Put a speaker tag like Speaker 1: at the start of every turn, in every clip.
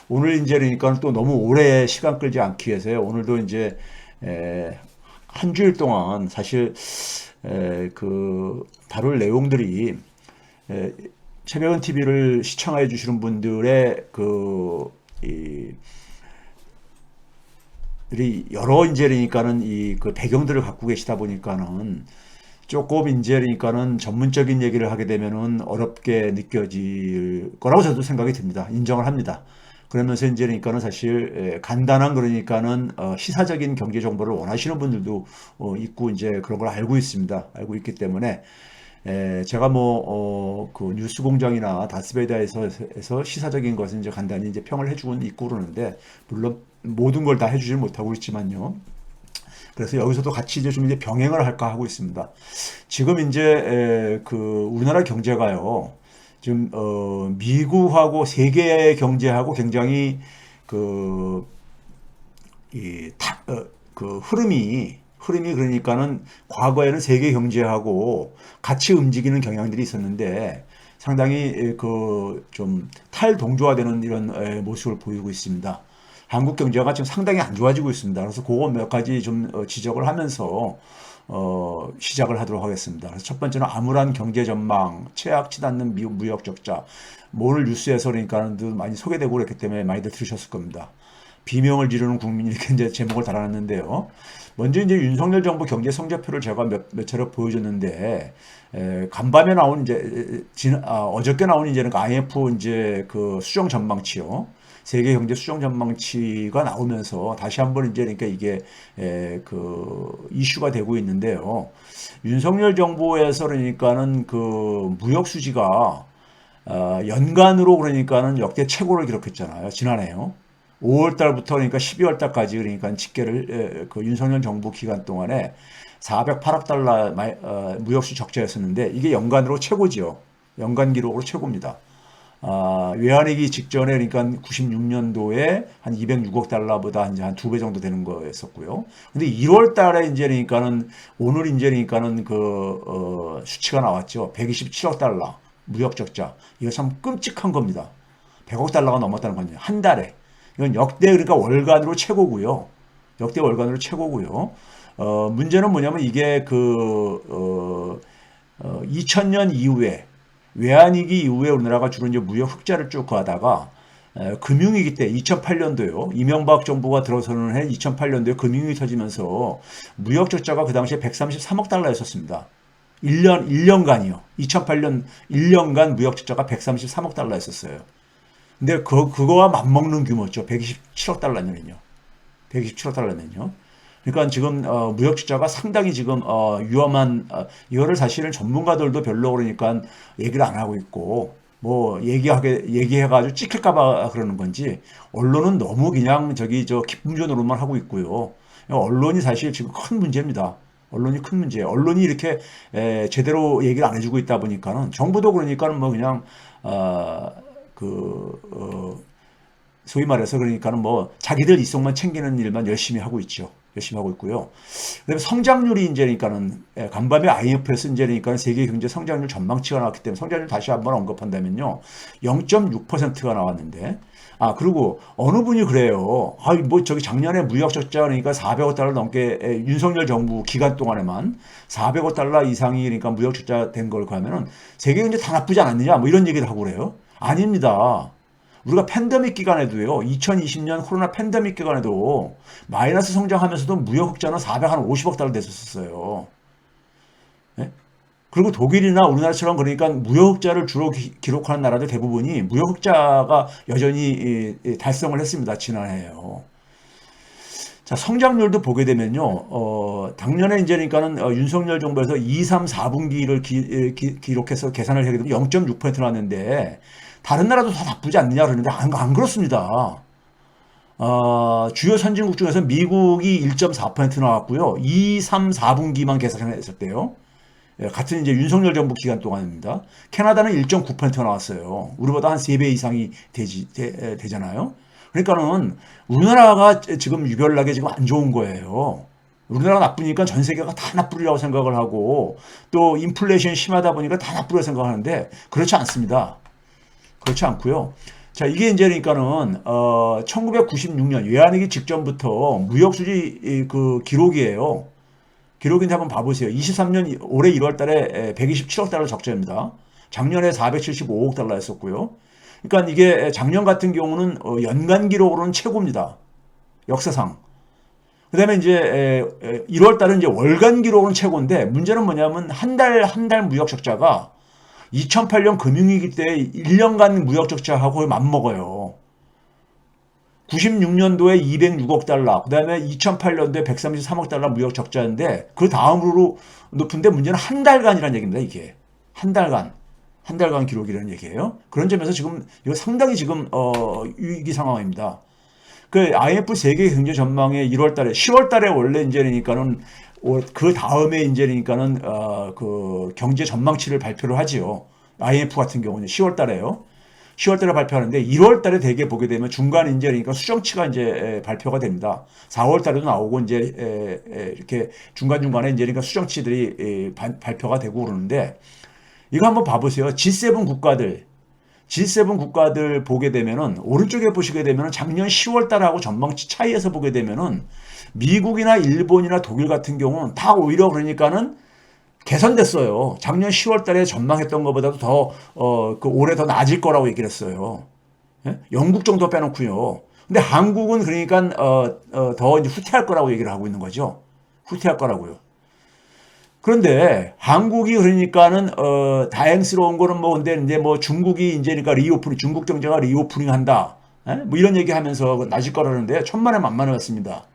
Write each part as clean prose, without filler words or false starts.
Speaker 1: 오늘 이제 그러니까 또 너무 오래 시간 끌지 않기 위해서요. 오늘도 이제 한 주일 동안 사실 다룰 내용들이 에, 최경은 TV를 시청해 주시는 분들의 여러 이제 그러니까는 그 배경들을 갖고 계시다 보니까는 조금 이제 그러니까는 전문적인 얘기를 하게 되면은 어렵게 느껴질 거라고 저도 생각이 듭니다. 인정을 합니다. 그러면서 이제 그러니까는 사실 간단한 그러니까는 시사적인 경제 정보를 원하시는 분들도 있고 이제 그런 걸 알고 있습니다. 알고 있기 때문에 제가 그 뉴스공장이나 다스베이다에서 시사적인 것은 이제 간단히 이제 평을 해주곤 있고 그러는데 물론 모든 걸 다 해주지는 못하고 있지만요. 그래서 여기서도 같이 이제 좀 이제 병행을 할까 하고 있습니다. 지금 이제 우리나라 경제가요. 지금 미국하고 세계 경제하고 굉장히 그, 흐름이 그러니까는 과거에는 세계 경제하고 같이 움직이는 경향들이 있었는데 상당히 좀 탈동조화되는 이런 모습을 보이고 있습니다. 한국 경제가 지금 상당히 안 좋아지고 있습니다. 그래서 그거 몇 가지 좀 지적을 하면서 시작을 하도록 하겠습니다. 그래서 첫 번째는 암울한 경제 전망, 최악치 닿는 미국 무역 적자. 오늘 뉴스에서 그러니까 많이 소개되고 그랬기 때문에 많이들 들으셨을 겁니다. 비명을 지르는 국민 이렇게 이제 제목을 달아놨는데요. 먼저 이제 윤석열 정부 경제 성적표를 제가 몇 차례 보여줬는데 간밤에 나온 어저께 나온 이제는 IMF 이제 그 수정 전망치요. 세계 경제 수정 전망치가 나오면서 다시 한번 이제 그러니까 이게 이슈가 되고 있는데요. 윤석열 정부에서 그러니까는 그 무역 수지가 연간으로 그러니까는 역대 최고를 기록했잖아요. 지난해요. 5월 달부터 그러니까 12월 달까지 그러니까 집계를 그 윤석열 정부 기간 동안에 408억 달러 무역수 적자였었는데 이게 연간으로 최고지요. 연간 기록으로 최고입니다. 외환위기 직전에 그러니까 96년도에 한 206억 달러보다 이제 한 2배 정도 되는 거였었고요. 근데 1월 달에 이제 그러니까는 오늘 이제 그러니까는 수치가 나왔죠. 127억 달러 무역 적자. 이거 참 끔찍한 겁니다. 100억 달러가 넘었다는 건요. 한 달에. 이건 역대 그러니까 월간으로 최고고요. 역대 월간으로 최고고요. 문제는 뭐냐면 이게 2000년 이후에 외환위기 이후에 우리나라가 주로 이제 무역 흑자를 쭉 가다가 금융위기 때 2008년도요. 이명박 정부가 들어서는 해 2008년도에 금융위기 터지면서 무역 적자가 그 당시에 133억 달러였었습니다. 1년간이요. 2008년 1년간 무역 적자가 133억 달러였었어요. 근데 그거와 맞먹는 규모죠. 127억 달러면요. 127억 달러면요. 그러니까 지금 무역 적자가 상당히 지금 위험한 이거를 사실은 전문가들도 별로 그러니까 얘기를 안 하고 있고 뭐 얘기해가지고 찍힐까봐 그러는 건지 언론은 너무 그냥 저 기쁨전 노릇만 하고 있고요. 언론이 사실 지금 큰 문제입니다. 언론이 큰 문제예요. 언론이 이렇게 제대로 얘기를 안 해주고 있다 보니까는 정부도 그러니까는 뭐 그냥 소위 말해서 그러니까는 뭐 자기들 이속만 챙기는 일만 열심히 하고 있죠. 열심히 하고 있고요. 그다음에 성장률이 이제 그러니까는 간밤에 IMF에서 이제 그러니까 세계 경제 성장률 전망치가 나왔기 때문에 성장률 다시 한번 언급한다면요. 0.6%가 나왔는데 그리고 어느 분이 그래요. 뭐 저기 작년에 무역 적자 그러니까 400억 달러 넘게 윤석열 정부 기간 동안에만 400억 달러 이상이 그러니까 무역 적자 된 걸 가면은 세계 경제 다 나쁘지 않았느냐 뭐 이런 얘기를 하고 그래요. 아닙니다. 우리가 팬데믹 기간에도요, 2020년 코로나 팬데믹 기간에도 마이너스 성장하면서도 무역 흑자는 450억 달러 됐었어요. 네? 그리고 독일이나 우리나라처럼 그러니까 무역 흑자를 주로 기록하는 나라들 대부분이 무역 흑자가 여전히 달성을 했습니다. 지난해에요. 자, 성장률도 보게 되면요, 작년에 이제 그러니까는 윤석열 정부에서 2, 3, 4분기를 기록해서 계산을 하게 되면 0.6% 나왔는데, 다른 나라도 다 나쁘지 않느냐 그러는데, 안 그렇습니다. 주요 선진국 중에서 미국이 1.4% 나왔고요, 2, 3, 4분기만 계산했을 때요. 같은 이제 윤석열 정부 기간 동안입니다. 캐나다는 1.9% 나왔어요. 우리보다 한 3배 이상이 되잖아요. 그러니까는 우리나라가 지금 유별나게 지금 안 좋은 거예요. 우리나라가 나쁘니까 전 세계가 다 나쁘리라고 생각을 하고 또 인플레이션이 심하다 보니까 다 나쁘리라고 생각하는데 그렇지 않습니다. 그렇지 않고요. 자, 이게 이제 그러니까는 1996년 외환위기 직전부터 무역수지 그 기록이에요. 기록인데 한번 봐보세요. 23년 올해 1월 달에 127억 달러 적자입니다. 작년에 475억 달러였었고요. 그러니까 이게 작년 같은 경우는 연간 기록으로는 최고입니다. 역사상. 그 다음에 이제 1월 달은 이제 월간 기록은 최고인데 문제는 뭐냐면 한 달 무역 적자가 2008년 금융위기 때 1년간 무역 적자하고 맞먹어요. 96년도에 206억 달러, 그 다음에 2008년도에 133억 달러 무역 적자인데 그 다음으로 높은데 문제는 한 달간이라는 얘기입니다. 이게 한 달간 기록이라는 얘기예요. 그런 점에서 지금 이거 상당히 지금 위기 상황입니다. 그 IMF 세계 경제 전망의 1월 달에 10월 달에 원래 이제 그러니까는 그 다음에 이제 그러니까는 그 경제 전망치를 발표를 하지요. IMF 같은 경우는 10월 달에요. 10월 달에 발표하는데 1월 달에 대개 보게 되면 중간 이제 그러니까 수정치가 이제 발표가 됩니다. 4월 달에도 나오고 이제 이렇게 중간중간에 이제 그러니까 수정치들이 발표가 되고 그러는데 이거 한번 봐보세요. G7 국가들 보게 되면은 오른쪽에 보시게 되면은 작년 10월 달하고 전망치 차이에서 보게 되면은 미국이나 일본이나 독일 같은 경우는 다 오히려 그러니까는 개선됐어요. 작년 10월 달에 전망했던 것보다도 그 올해 더 나아질 거라고 얘기를 했어요. 예? 영국 정도 빼놓고요. 근데 한국은 그러니까 더 이제 후퇴할 거라고 얘기를 하고 있는 거죠. 후퇴할 거라고요. 그런데 한국이 그러니까는 다행스러운 거는 뭐 근데 이제 뭐 중국이 이제 그러니까 리오프닝, 중국 경제가 리오프닝 한다. 예? 뭐 이런 얘기하면서 나질 거라는데 천만에 만만해 왔습니다.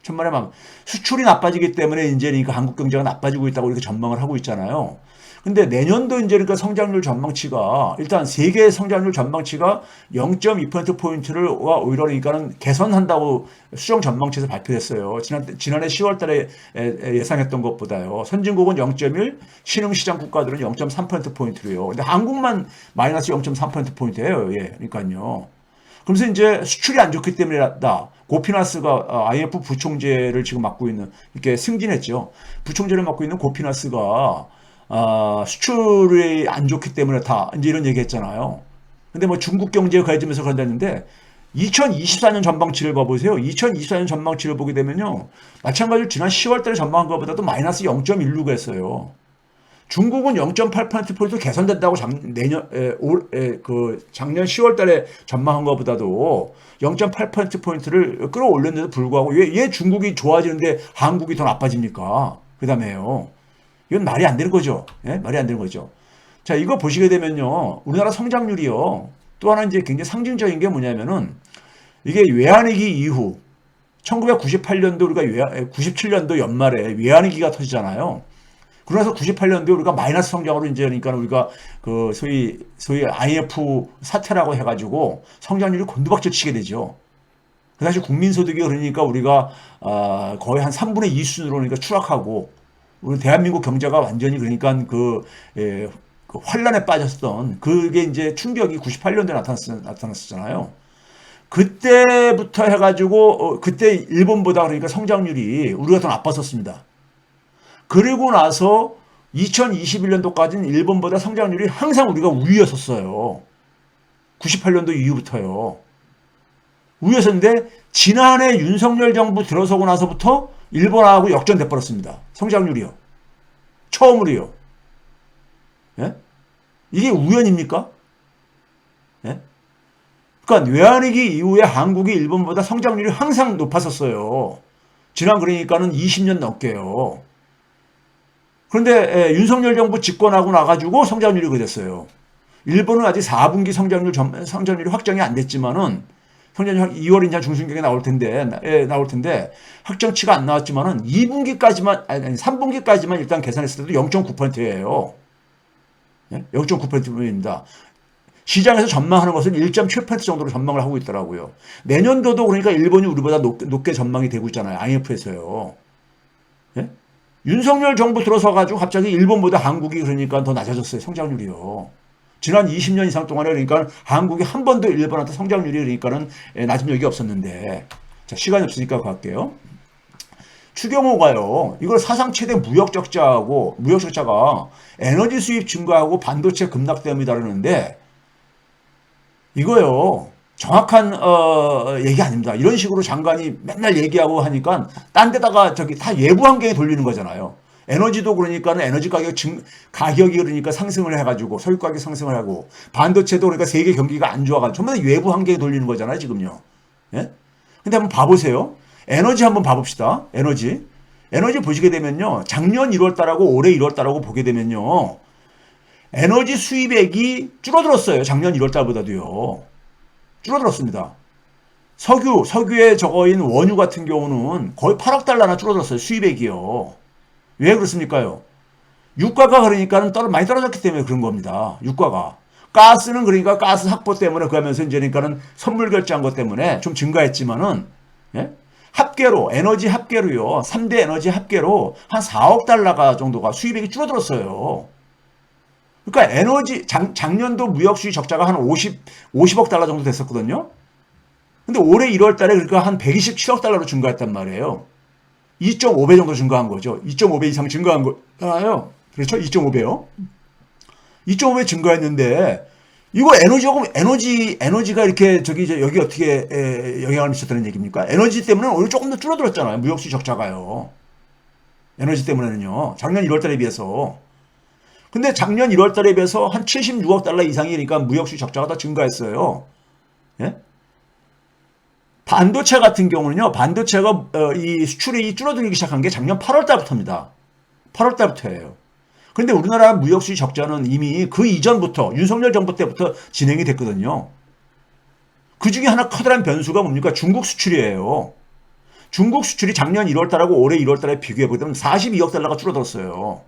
Speaker 1: 천만에 만 수출이 나빠지기 때문에 이제 그러니까 한국 경제가 나빠지고 있다고 이렇게 전망을 하고 있잖아요. 근데 내년도 이제 그러니까 성장률 전망치가 일단 세계 성장률 전망치가 0.2%포인트를 오히려 그러니까는 개선한다고 수정 전망치에서 발표했어요. 지난해 10월 달에 예상했던 것보다요. 선진국은 0.1, 신흥시장 국가들은 0.3%포인트로요. 근데 한국만 마이너스 0.3%포인트예요. 예. 그러니까요. 그러면서 이제 수출이 안 좋기 때문이다. 고피나스가 IMF 부총재를 지금 맡고 있는, 이렇게 승진했죠. 부총재를 맡고 있는 고피나스가 수출이 안 좋기 때문에 다 이제 이런 얘기 했잖아요. 근데 뭐 중국 경제에 가해지면서 그런다는데 2024년 전망치를 봐보세요. 2024년 전망치를 보게 되면요. 마찬가지로 지난 10월 달에 전망한 것보다도 마이너스 0.16 했어요. 중국은 0.8%포인트 개선된다고 작년 10월 달에 전망한 것보다도 0.8%포인트를 끌어올렸는데도 불구하고 왜 중국이 좋아지는데 한국이 더 나빠집니까? 그 다음에요. 이건 말이 안 되는 거죠. 예? 말이 안 되는 거죠. 자, 이거 보시게 되면요. 우리나라 성장률이요. 또 하나 이제 굉장히 상징적인 게 뭐냐면은 이게 외환위기 이후 1998년도 우리가 97년도 연말에 외환위기가 터지잖아요. 그러면서 98년도에 우리가 마이너스 성장으로 이제 그러니까 우리가 그 소위 IMF 사태라고 해가지고 성장률이 곤두박질 치게 되죠. 그 당시 국민소득이 그러니까 우리가 거의 한 3분의 2 수준으로 그러니까 추락하고 우리 대한민국 경제가 완전히 그러니까 그 환란에 빠졌던 그게 이제 충격이 98년도에 나타났었잖아요. 그때부터 해가지고 그때 일본보다 그러니까 성장률이 우리가 더 나빴었습니다. 그리고 나서 2021년도까지는 일본보다 성장률이 항상 우리가 우위였었어요. 98년도 이후부터요. 우위였었는데 지난해 윤석열 정부 들어서고 나서부터 일본하고 역전돼 버렸습니다. 성장률이요. 처음으로요. 예? 이게 우연입니까? 예? 그러니까 외환위기 이후에 한국이 일본보다 성장률이 항상 높았었어요. 지난 그러니까는 20년 넘게요. 그런데 윤석열 정부 집권하고 나가지고 성장률이 그랬어요. 일본은 아직 4분기 성장률이 확정이 안 됐지만은 성장률 2월이냐 중순경에 나올 텐데 확정치가 안 나왔지만은 2분기까지만 아니 3분기까지만 일단 계산했을 때도 0.9%예요. 0.9%입니다. 시장에서 전망하는 것은 1.7% 정도로 전망을 하고 있더라고요. 내년도도 그러니까 일본이 우리보다 높게 전망이 되고 있잖아요. IMF에서요. 예? 윤석열 정부 들어서가지고 갑자기 일본보다 한국이 그러니까 더 낮아졌어요. 성장률이요. 지난 20년 이상 동안에 그러니까 한국이 한 번도 일본한테 성장률이 그러니까는 낮은 적이 없었는데, 자, 시간이 없으니까 갈게요. 추경호가요, 이걸 사상 최대 무역 적자가 에너지 수입 증가하고 반도체 급락 때문이다 그러는데, 이거요. 정확한 얘기 아닙니다. 이런 식으로 장관이 맨날 얘기하고 하니까 딴 데다가 저기 다 외부 환경에 돌리는 거잖아요. 에너지도 그러니까는 에너지 가격이 그러니까 상승을 해가지고 석유 가격 상승을 하고 반도체도 그러니까 세계 경기가 안 좋아가지고 전부 다 외부 환경에 돌리는 거잖아요 지금요. 예? 근데 한번 봐보세요. 에너지 한번 봐봅시다. 에너지 보시게 되면요. 작년 1월 달하고 올해 1월 달하고 보게 되면요. 에너지 수입액이 줄어들었어요. 작년 1월 달보다도요. 줄어들었습니다. 석유의 저거인 원유 같은 경우는 거의 8억 달러나 줄어들었어요. 수입액이요. 왜 그렇습니까요? 유가가 그러니까는 많이 떨어졌기 때문에 그런 겁니다. 유가가. 가스는 그러니까 가스 확보 때문에 그러면서 이제 그러니까는 선물 결제한 것 때문에 좀 증가했지만은, 예? 합계로, 에너지 합계로요. 3대 에너지 합계로 한 4억 달러가 정도가 수입액이 줄어들었어요. 그러니까 작년도 무역 수지 적자가 한 50억 달러 정도 됐었거든요. 근데 올해 1월 달에 그러니까 한 127억 달러로 증가했단 말이에요. 2.5배 정도 증가한 거죠. 2.5배 이상 증가한 거잖아요. 그렇죠? 2.5배요. 2.5배 증가했는데, 이거 에너지가 이렇게 여기 어떻게 영향을 미쳤다는 얘기입니까? 에너지 때문에 오히려 조금 더 줄어들었잖아요. 무역수지 적자가요. 에너지 때문에는요. 작년 1월 달에 비해서. 근데 작년 1월 달에 비해서 한 76억 달러 이상이니까 무역수지 적자가 더 증가했어요. 예? 반도체 같은 경우는요, 반도체가 이 수출이 줄어들기 시작한 게 작년 8월 달부터입니다. 8월 달부터예요. 그런데 우리나라 무역수지 적자는 이미 그 이전부터 윤석열 정부 때부터 진행이 됐거든요. 그 중에 하나 커다란 변수가 뭡니까? 중국 수출이에요. 중국 수출이 작년 1월 달하고 올해 1월 달에 비교해 보면 42억 달러가 줄어들었어요.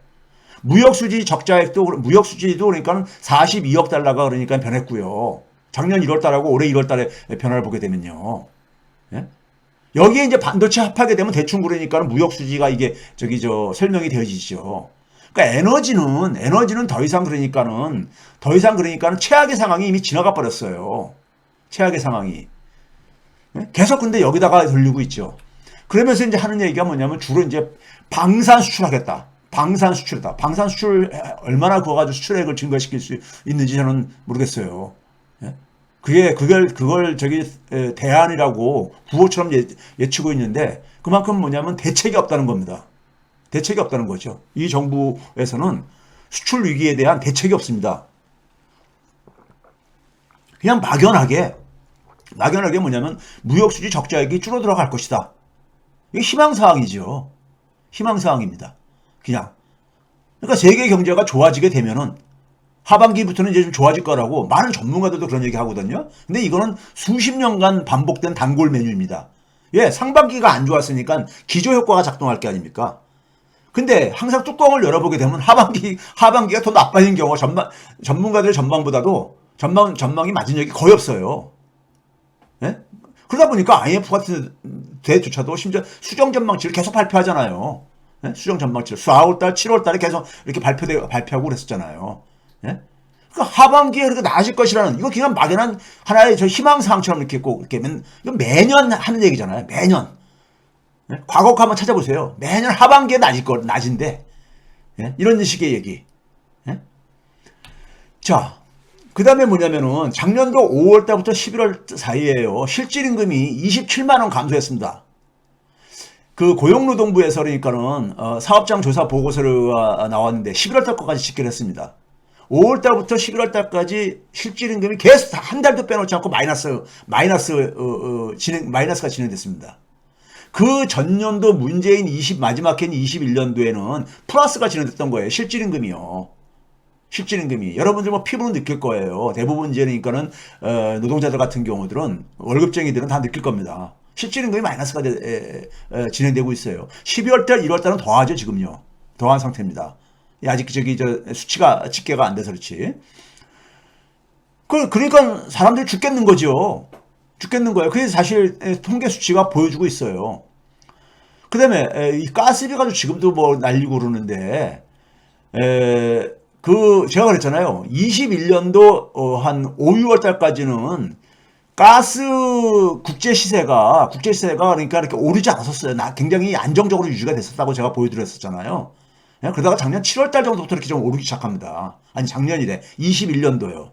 Speaker 1: 무역수지 적자액도 무역수지도 그러니까 42억 달러가 그러니까 변했고요. 작년 1월 달하고 올해 1월 달에 변화를 보게 되면요. 예? 여기에 이제 반도체 합하게 되면 대충 그러니까 무역수지가 이게 설명이 되어지죠. 그러니까 에너지는 더 이상 그러니까는 최악의 상황이 이미 지나가 버렸어요. 최악의 상황이. 예? 계속 근데 여기다가 돌리고 있죠. 그러면서 이제 하는 얘기가 뭐냐면 주로 이제 방산 수출하겠다. 방산 수출 얼마나 그거 가지고 수출액을 증가시킬 수 있는지 저는 모르겠어요. 예? 그걸 대안이라고 구호처럼 예치고 있는데 그만큼 뭐냐면 대책이 없다는 겁니다. 대책이 없다는 거죠. 이 정부에서는 수출 위기에 대한 대책이 없습니다. 그냥 막연하게 뭐냐면 무역수지 적자액이 줄어들어 갈 것이다. 이게 희망사항이죠. 희망사항입니다. 그냥. 그러니까 세계 경제가 좋아지게 되면은 하반기부터는 이제 좀 좋아질 거라고 많은 전문가들도 그런 얘기 하거든요. 근데 이거는 수십 년간 반복된 단골 메뉴입니다. 예, 상반기가 안 좋았으니까 기저효과가 작동할 게 아닙니까? 근데 항상 뚜껑을 열어보게 되면 하반기가 더 나빠진 경우가 전문가들의 전망이 맞은 적이 거의 없어요. 예? 그러다 보니까 IMF 같은 데조차도 심지어 수정 전망치를 계속 발표하잖아요. 예? 수정 전망치를 4월달, 7월달에 계속 이렇게 발표하고 그랬었잖아요. 예? 그러니까 하반기에 그렇게 나아질 것이라는 이거 그냥 막연한 하나의 희망사항처럼 이렇게 이거 매년 하는 얘기잖아요. 매년. 예? 과거 한번 찾아보세요. 매년 하반기에 낮인데 예? 이런 식의 얘기. 예? 자, 그 다음에 뭐냐면은 작년도 5월 달부터 11월 사이에요. 실질임금이 27만 원 감소했습니다. 그 고용노동부에서 그러니까는 사업장 조사 보고서가 나왔는데 11월 달 거까지 집계를 했습니다. 5월 달부터 11월 달까지 실질임금이 계속 한 달도 빼놓지 않고 마이너스가 진행됐습니다. 그 전년도 문재인 마지막 해인 21년도에는 플러스가 진행됐던 거예요. 실질임금이요. 실질임금이. 여러분들 피부는 느낄 거예요. 대부분 이제 그러니까는 노동자들 같은 경우들은 월급쟁이들은 다 느낄 겁니다. 실질임금이 마이너스가 진행되고 있어요. 12월 달, 1월 달은 더하죠, 지금요. 더한 상태입니다. 아직 수치가 집계가 안 돼서 그렇지. 그러니까 사람들이 죽겠는 거죠. 죽겠는 거예요. 그게 사실 통계 수치가 보여주고 있어요. 그 다음에 이 가스비 가지고 지금도 뭐 날리고 그러는데 제가 그랬잖아요. 21년도 한 5, 6월 달까지는 가스 국제 시세가 그러니까 이렇게 오르지 않았었어요. 굉장히 안정적으로 유지가 됐었다고 제가 보여드렸었잖아요. 그러다가 작년 7월 달 정도부터 이렇게 좀 오르기 시작합니다. 아니 작년이래. 21년도요.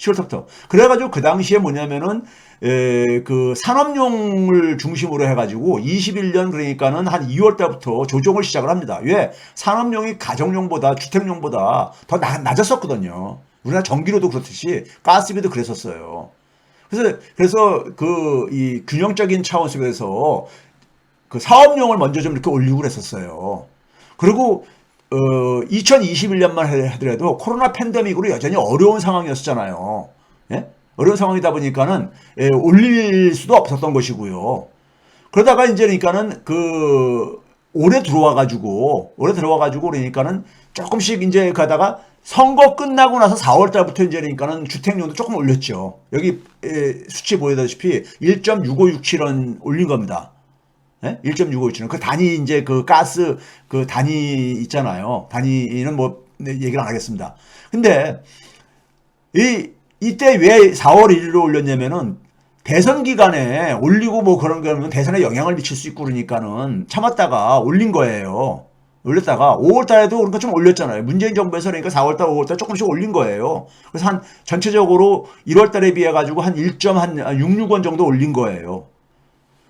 Speaker 1: 10월달부터. 그래가지고 그 당시에 뭐냐면은 그 산업용을 중심으로 해가지고 21년 그러니까는 한 2월달부터 조정을 시작을 합니다. 왜? 산업용이 가정용보다 주택용보다 더 낮았었거든요. 우리나라 전기료도 그렇듯이 가스비도 그랬었어요. 그래서 그 이 균형적인 차원 속에서 그 사업용을 먼저 좀 이렇게 올리고 그랬었어요. 그리고 2021년만 하더라도 코로나 팬데믹으로 여전히 어려운 상황이었잖아요. 예? 어려운 상황이다 보니까는 올릴 수도 없었던 것이고요. 그러다가 이제 그러니까는 그 올해 들어와 가지고 그러니까는 조금씩 이제 가다가 선거 끝나고 나서 4월 달부터 이제 그러니까는 주택용도 조금 올렸죠. 여기 수치 보여다시피 1.6567원 올린 겁니다. 예? 1.6567원. 그 단위 이제 그 가스 그 단위 있잖아요. 단위는 뭐 얘기를 안 하겠습니다. 근데 이때 왜 4월 1일로 올렸냐면은 대선 기간에 올리고 뭐 그런 거면 대선에 영향을 미칠 수 있고 그러니까는 참았다가 올린 거예요. 올렸다가 5월 달에도 그러니까 좀 올렸잖아요. 문재인 정부에서 그러니까 4월 달, 5월 달 조금씩 올린 거예요. 그래서 한 전체적으로 1월 달에 비해 가지고 한 1.66원 정도 올린 거예요.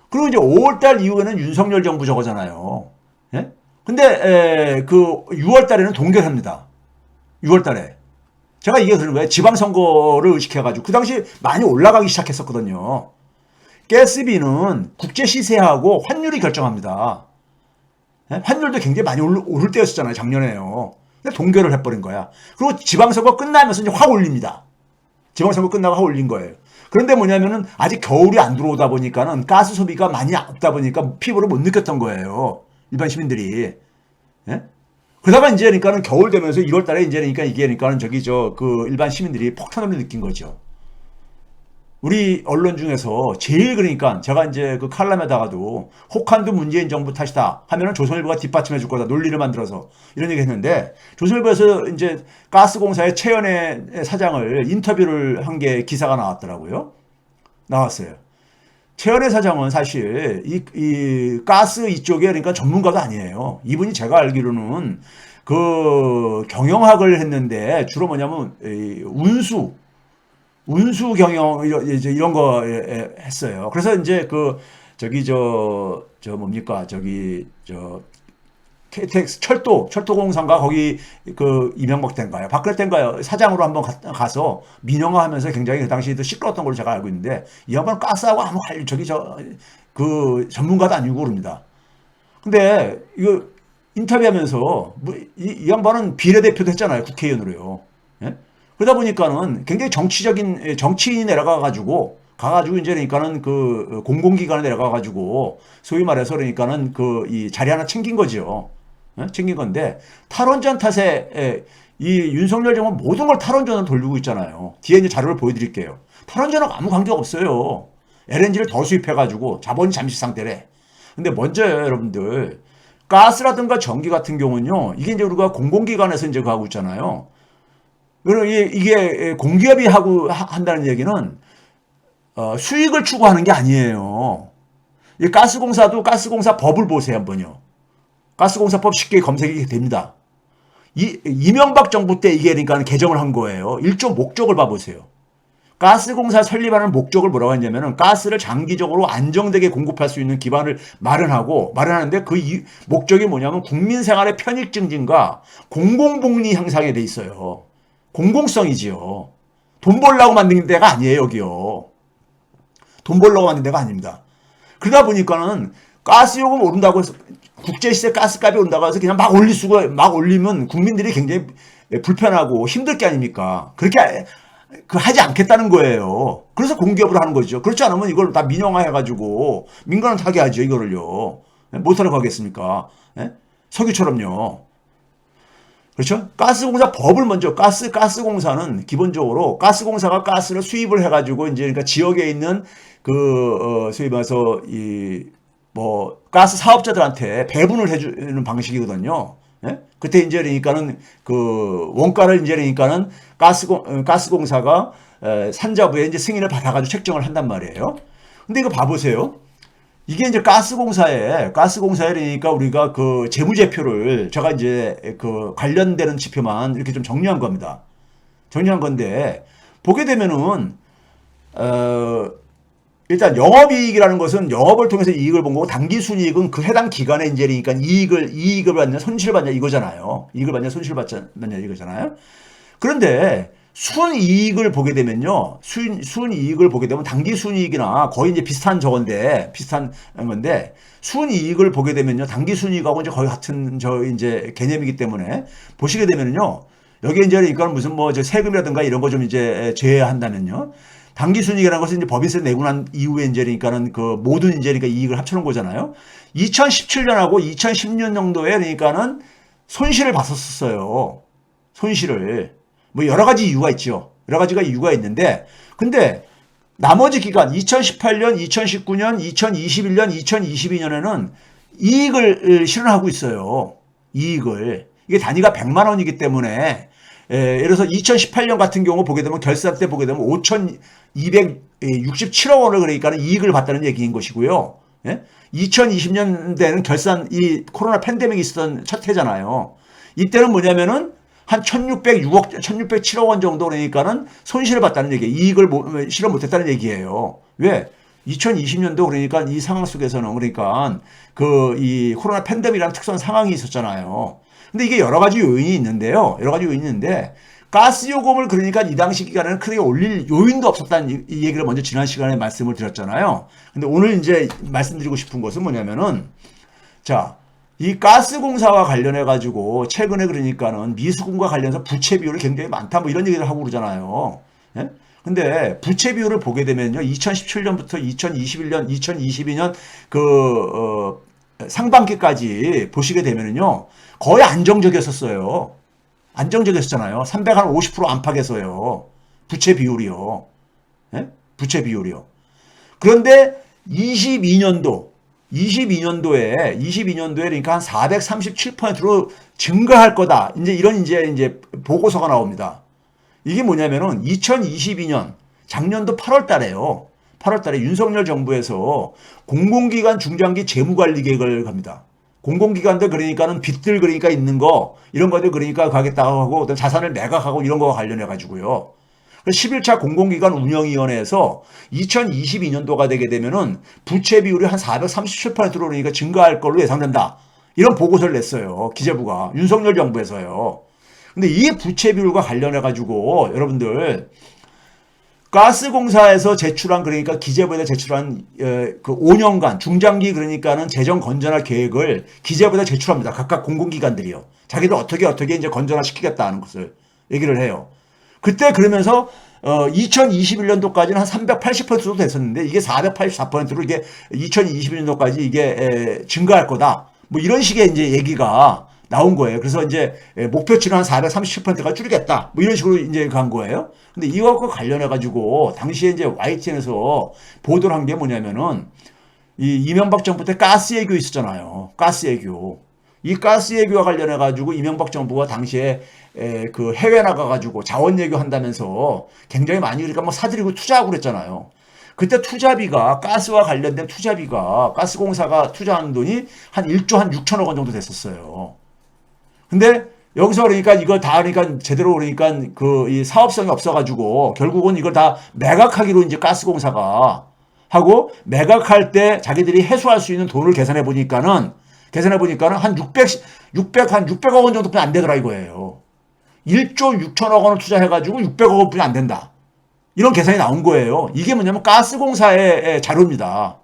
Speaker 1: 그리고 이제 5월 달 이후에는 윤석열 정부 저거잖아요. 예? 근데 그 6월 달에는 동결합니다. 6월 달에. 제가 이게 그런 거예요. 지방선거를 의식해가지고 그 당시 많이 올라가기 시작했었거든요. 가스비는 국제 시세하고 환율이 결정합니다. 예? 환율도 굉장히 많이 오를 때였었잖아요. 작년에요. 근데 동결을 해버린 거야. 그리고 지방선거 끝나면서 이제 확 올립니다. 지방선거 끝나고 확 올린 거예요. 그런데 뭐냐면은 아직 겨울이 안 들어오다 보니까는 가스 소비가 많이 없다 보니까 피부를 못 느꼈던 거예요. 일반 시민들이. 예? 그러다가 이제 그러니까는 겨울 되면서 1월 달에 이제 그러니까 이게 그러니까는 그 일반 시민들이 폭탄을 느낀 거죠. 우리 언론 중에서 제일 그러니까 제가 이제 그 칼럼에다가도 혹한도 문재인 정부 탓이다 하면은 조선일보가 뒷받침해 줄 거다 논리를 만들어서 이런 얘기 했는데 조선일보에서 이제 가스공사의 최연애 사장을 인터뷰를 한 게 기사가 나왔더라고요. 나왔어요. 최연애 사장은 사실 이 가스 이쪽에 그러니까 전문가가 아니에요. 이분이 제가 알기로는 그 경영학을 했는데 주로 뭐냐면 운수 경영 이런 거 했어요. 그래서 이제 그 저기 저 뭡니까 저기 저 KTX 철도공사인가 거기 그 이명박 때인가요? 박근혜 때인가요? 사장으로 한번 가서 민영화하면서 굉장히 그 당시에도 시끄러웠던 걸로 제가 알고 있는데 이 양반은 가스하고 아무 관련 저기 그 전문가도 아니고 그럽니다. 근데 이거 인터뷰하면서 뭐 이 양반은 비례대표도 했잖아요. 국회의원으로요. 예? 그러다 보니까는 굉장히 정치적인 정치인이 가가지고 이제 그러니까는 그 공공기관에 내려가가지고 소위 말해서 그러니까는 그 이 자리 하나 챙긴 거죠. 챙긴 건데 탈원전 탓에 이 윤석열 정부는 모든 걸 탈원전으로 돌리고 있잖아요. 뒤에 이제 자료를 보여드릴게요. 탈원전하고 아무 관계가 없어요. LNG를 더 수입해가지고 자본이 잠시 상태래. 근데 먼저 여러분들 가스라든가 전기 같은 경우는요. 이게 이제 우리가 공공기관에서 이제 하고 있잖아요. 이게 공기업이 한다는 얘기는 수익을 추구하는 게 아니에요. 이 가스공사도 가스공사 법을 보세요 한번요. 가스공사법 쉽게 검색이 됩니다. 이명박 정부 때 이게 그러니까 개정을 한 거예요. 일종 목적을 봐보세요. 가스공사 설립하는 목적을 뭐라고 했냐면은 가스를 장기적으로 안정되게 공급할 수 있는 기반을 마련하는데 그 목적이 뭐냐면 국민 생활의 편익 증진과 공공복리 향상에 돼 있어요. 공공성이지요. 돈 벌려고 만든 데가 아니에요, 여기요. 돈 벌려고 만든 데가 아닙니다. 그러다 보니까는 가스 요금 오른다고 해서 국제시세 가스값이 오른다고 해서 그냥 막 올리면 국민들이 굉장히 불편하고 힘들 게 아닙니까? 그렇게 하지 않겠다는 거예요. 그래서 공기업으로 하는 거죠. 그렇지 않으면 이걸 다 민영화해가지고 민간은 하게 하죠, 이거를요. 못하러 가겠습니까? 석유처럼요. 그렇죠? 가스공사 법을 먼저 가스공사는 기본적으로 가스공사가 가스를 수입을 해가지고 이제 그러니까 지역에 있는 소위 말해서 가스 사업자들한테 배분을 해주는 방식이거든요. 예? 그때 이제 그러니까는 그 원가를 이제 그러니까는 가스공사가 산자부에 이제 승인을 받아가지고 책정을 한단 말이에요. 근데 이거 봐보세요. 이게 이제 가스공사에 그러니까 우리가 그 재무제표를 제가 이제 그 관련되는 지표만 이렇게 좀 정리한 겁니다. 정리한 건데 보게 되면은 일단 영업이익이라는 것은 영업을 통해서 이익을 본 거고, 당기순이익은 그 해당 기간에 이제 그러니까 이익을 받냐 손실을 받냐 이거잖아요. 이익을 받냐 손실을 받냐 이거잖아요. 그런데 순이익을 보게 되면요, 순이익을 보게 되면 당기순이익이나 거의 이제 비슷한 건데, 순이익을 보게 되면요, 당기순이익하고 이제 거의 같은 이제 개념이기 때문에 보시게 되면요, 여기 이제 그러니까 무슨 뭐 세금이라든가 이런 거 좀 이제 제외한다면요, 당기순이익이라는 것은 이제 법인세 내고 난 이후에 이제 그러니까는 그 모든 이제 그러니까 이익을 합쳐놓은 거잖아요. 2017년하고 2010년 정도에 그러니까는 손실을 봤었어요. 손실을. 뭐 여러 가지 이유가 있죠. 여러 가지가 이유가 있는데, 근데 나머지 기간 2018년, 2019년, 2021년, 2022년에는 이익을 실현하고 있어요. 이익을. 이게 단위가 100만 원이기 때문에, 예를 들어서 2018년 같은 경우 보게 되면 결산 때 보게 되면 5,267억 원을 그러니까 이익을 봤다는 얘기인 것이고요. 2020년대는 결산 이 코로나 팬데믹이 있었던 첫 해잖아요. 이때는 뭐냐면은 한 1,607억 원 정도 그러니까는 손실을 봤다는 얘기예요. 이익을 실현 못했다는 얘기예요. 왜? 2020년도 그러니까 이 상황 속에서는 그러니까 이 코로나 팬데믹이라는 특수한 상황이 있었잖아요. 근데 이게 여러 가지 요인이 있는데요. 여러 가지 요인이 있는데, 가스 요금을 그러니까 이 당시 기간에는 크게 올릴 요인도 없었다는 이 얘기를 먼저 지난 시간에 말씀을 드렸잖아요. 근데 오늘 이제 말씀드리고 싶은 것은 뭐냐면은, 자, 이 가스공사와 관련해 가지고 최근에 그러니까는 미수금과 관련해서 부채 비율이 굉장히 많다 뭐 이런 얘기를 하고 그러잖아요. 예? 근데 부채 비율을 보게 되면요, 2017년부터 2021년, 2022년 상반기까지 보시게 되면은요, 거의 안정적이었었어요. 안정적이었잖아요. 350% 안팎에서요. 부채 비율이요. 예? 부채 비율이요. 그런데 22년도에 그러니까 한 437%로 증가할 거다. 이제 보고서가 나옵니다. 이게 뭐냐면은 2022년 작년도 8월 달에요. 8월 달에 윤석열 정부에서 공공기관 중장기 재무관리 계획을 갑니다. 공공기관들 그러니까는 빚들 그러니까 있는 거 이런 것들 그러니까 가겠다고 하고 어떤 자산을 매각하고 이런 거와 관련해 가지고요. 11차 공공기관 운영위원회에서 2022년도가 되게 되면은 부채 비율이 한 437%로 그러니까 증가할 걸로 예상된다. 이런 보고서를 냈어요. 기재부가. 윤석열 정부에서요. 근데 이 부채 비율과 관련해 가지고 여러분들 가스공사에서 제출한 그러니까 기재부에다 제출한 그 5년간 중장기 그러니까는 재정 건전화 계획을 기재부에다 제출합니다. 각각 공공기관들이요. 자기들 어떻게 이제 건전화 시키겠다는 것을 얘기를 해요. 그때 그러면서 2021년도까지는 한 380% 정도 됐었는데 이게 484%로 이게 2021년도까지 이게 증가할 거다. 뭐 이런 식의 이제 얘기가 나온 거예요. 그래서 이제 목표치는 한 437%가 줄이겠다. 뭐 이런 식으로 이제 간 거예요. 근데 이것과 관련해 가지고 당시에 이제 YTN에서 보도를 한 게 뭐냐면은 이 이명박 정부 때 가스 애교 있었잖아요. 가스 애교. 이 가스 애교와 관련해 가지고 이명박 정부가 당시에 그 해외 나가 가지고 자원 애교 한다면서 굉장히 많이 그러니까 뭐 사들이고 투자하고 그랬잖아요. 그때 투자비가 가스와 관련된 투자비가 가스공사가 투자한 돈이 한 1조 한 6천억 원 정도 됐었어요. 근데 여기서 그러니까 이걸 다 그러니까 제대로 그러니까 이 사업성이 없어가지고 결국은 이걸 다 매각하기로 이제 가스공사가 하고 매각할 때 자기들이 해소할 수 있는 돈을 계산해 보니까는 한 600억 원 정도뿐이 안 되더라 이거예요. 1조 6천억 원을 투자해가지고 600억 원뿐이 안 된다. 이런 계산이 나온 거예요. 이게 뭐냐면 가스공사의 자료입니다.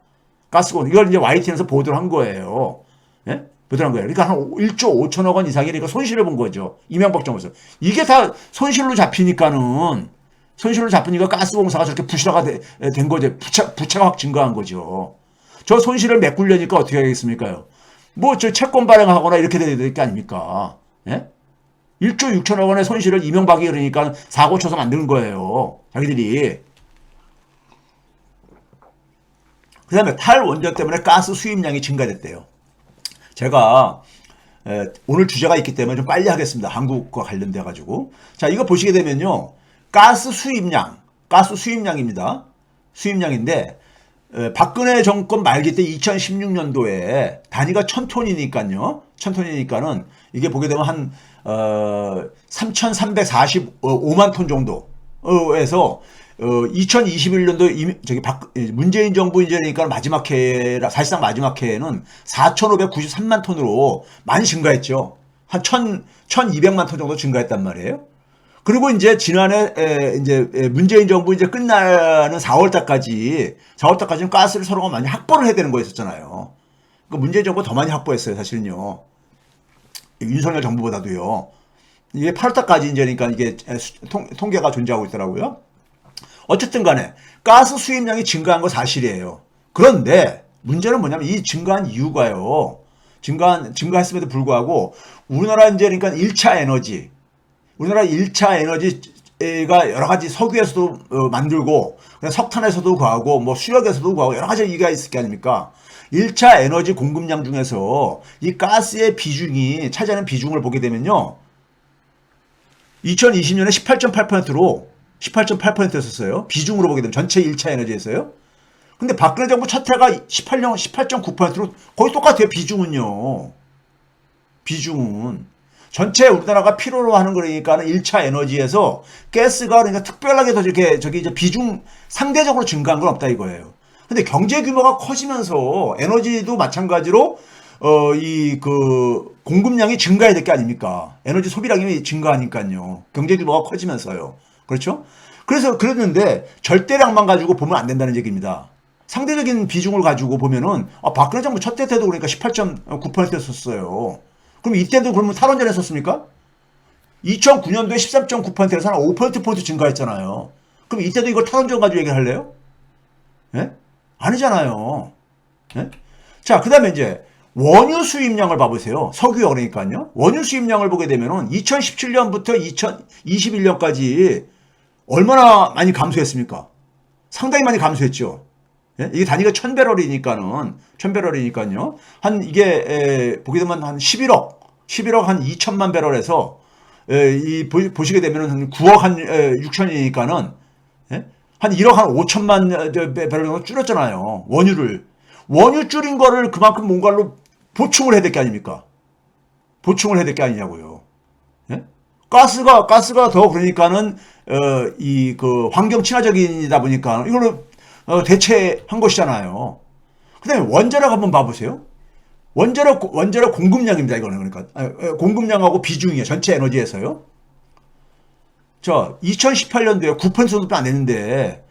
Speaker 1: 가스공사. 이걸 이제 YTN에서 보도를 한 거예요. 예? 보도를 한 거예요. 그러니까 한 1조 5천억 원 이상이 그러니까 손실을 본 거죠. 이명박 정부에서. 이게 다 손실로 잡히니까 가스공사가 저렇게 부실화가 된 거죠. 부채가 확 증가한 거죠. 저 손실을 메꾸려니까 어떻게 하겠습니까? 뭐 저 채권 발행하거나 이렇게 돼야 될 게 아닙니까? 예? 1조 6천억 원의 손실을 이명박이 그러니까 사고 쳐서 만드는 거예요. 자기들이. 그 다음에 탈원전 때문에 가스 수입량이 증가됐대요. 제가 오늘 주제가 있기 때문에 좀 빨리 하겠습니다. 한국과 관련돼 가지고. 자, 이거 보시게 되면요. 가스 수입량입니다. 수입량인데 박근혜 정권 말기 때 2016년도에 단위가 1000톤이니까요. 1000톤이니까는 이게 보게 되면 한 3,345만 톤 정도. 에서 2021년도 문재인 정부 이제니까 마지막 해라, 사실상 마지막 해에는 4,593만 톤으로 많이 증가했죠. 한 1,200만 톤 정도 증가했단 말이에요. 그리고 이제 지난해 문재인 정부 이제 끝나는 4월달까지는 가스를 서로가 많이 확보를 해야 되는 거였었잖아요. 그러니까 문재인 정부가 더 많이 확보했어요, 사실은요. 윤석열 정부보다도요. 이게 8월달까지 이제니까 이게 통계가 존재하고 있더라고요. 어쨌든 간에 가스 수입량이 증가한 거 사실이에요. 그런데 문제는 뭐냐면 이 증가한 이유가요. 증가했음에도 불구하고 우리나라 이제 그러니까 1차 에너지, 우리나라 1차 에너지가 여러 가지 석유에서도 만들고 석탄에서도 구하고 뭐 수력에서도 구하고 여러 가지 얘기가 있을 게 아닙니까? 1차 에너지 공급량 중에서 이 가스의 비중이 차지하는 비중을 보게 되면요. 2020년에 18.8%로 18.8%였었어요. 비중으로 보게 되면 전체 1차 에너지에서요. 근데 박근혜 정부 첫 해가 18.9%로 거의 똑같아요. 비중은요. 비중은. 전체 우리나라가 필요로 하는 거니까는 1차 에너지에서 가스가 그러니까 특별하게 더 이렇게 이제 비중 상대적으로 증가한 건 없다 이거예요. 근데 경제 규모가 커지면서 에너지도 마찬가지로 공급량이 증가해야 될 게 아닙니까? 에너지 소비량이 증가하니까요. 경제 규모가 커지면서요. 그렇죠? 그래서 그랬는데 절대량만 가지고 보면 안 된다는 얘기입니다. 상대적인 비중을 가지고 보면은 박근혜 정부 첫 해 때도 그러니까 18.9%였었어요. 그럼 이때도 그러면 탈원전 했었습니까? 2009년도에 13.9%에서 한 5%포인트 증가했잖아요. 그럼 이때도 이걸 탈원전 가지고 얘기할래요? 예? 아니잖아요. 예? 자, 그 다음에 이제 원유 수입량을 봐보세요. 석유요, 그러니까요. 원유 수입량을 보게 되면은 2017년부터 2021년까지 얼마나 많이 감소했습니까? 상당히 많이 감소했죠. 예? 이게 단위가 1000배럴이니까요. 보게 되면 한 11억 한 2천만 배럴에서, 보시게 되면은 한 9억 한 6천이니까는, 예? 한 1억 한 5천만 배럴 정도 줄였잖아요. 원유 줄인 거를 그만큼 뭔가로 보충을 해야 될 게 아닙니까? 보충을 해야 될 게 아니냐고요. 예? 가스가 더 그러니까는, 환경 친화적이다 보니까 이걸로 대체한 것이잖아요. 그 다음에 원자력 한번 봐보세요. 원자력 공급량입니다. 이거는 그러니까. 공급량하고 비중이에요. 전체 에너지에서요. 자, 2018년도에 9% 정도도 안 됐는데,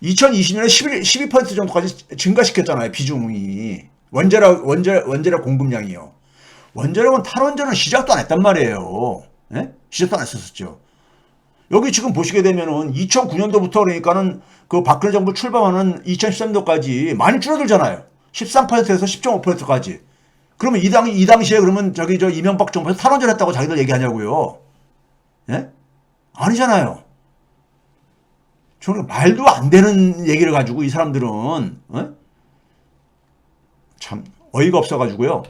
Speaker 1: 2020년에 12% 정도까지 증가시켰잖아요. 비중이. 원자력 공급량이요. 원자력은 탈원전은 시작도 안 했단 말이에요. 예? 시작도 안 했었죠. 여기 지금 보시게 되면은 2009년도부터 그러니까는 그 박근혜 정부 출범하는 2013년도까지 많이 줄어들잖아요. 13%에서 10.5%까지. 그러면 이 당시에 그러면 이명박 정부에서 탈원전 했다고 자기들 얘기하냐고요. 예? 아니잖아요. 저는 말도 안 되는 얘기를 가지고 이 사람들은 참 어이가 없어가지고요.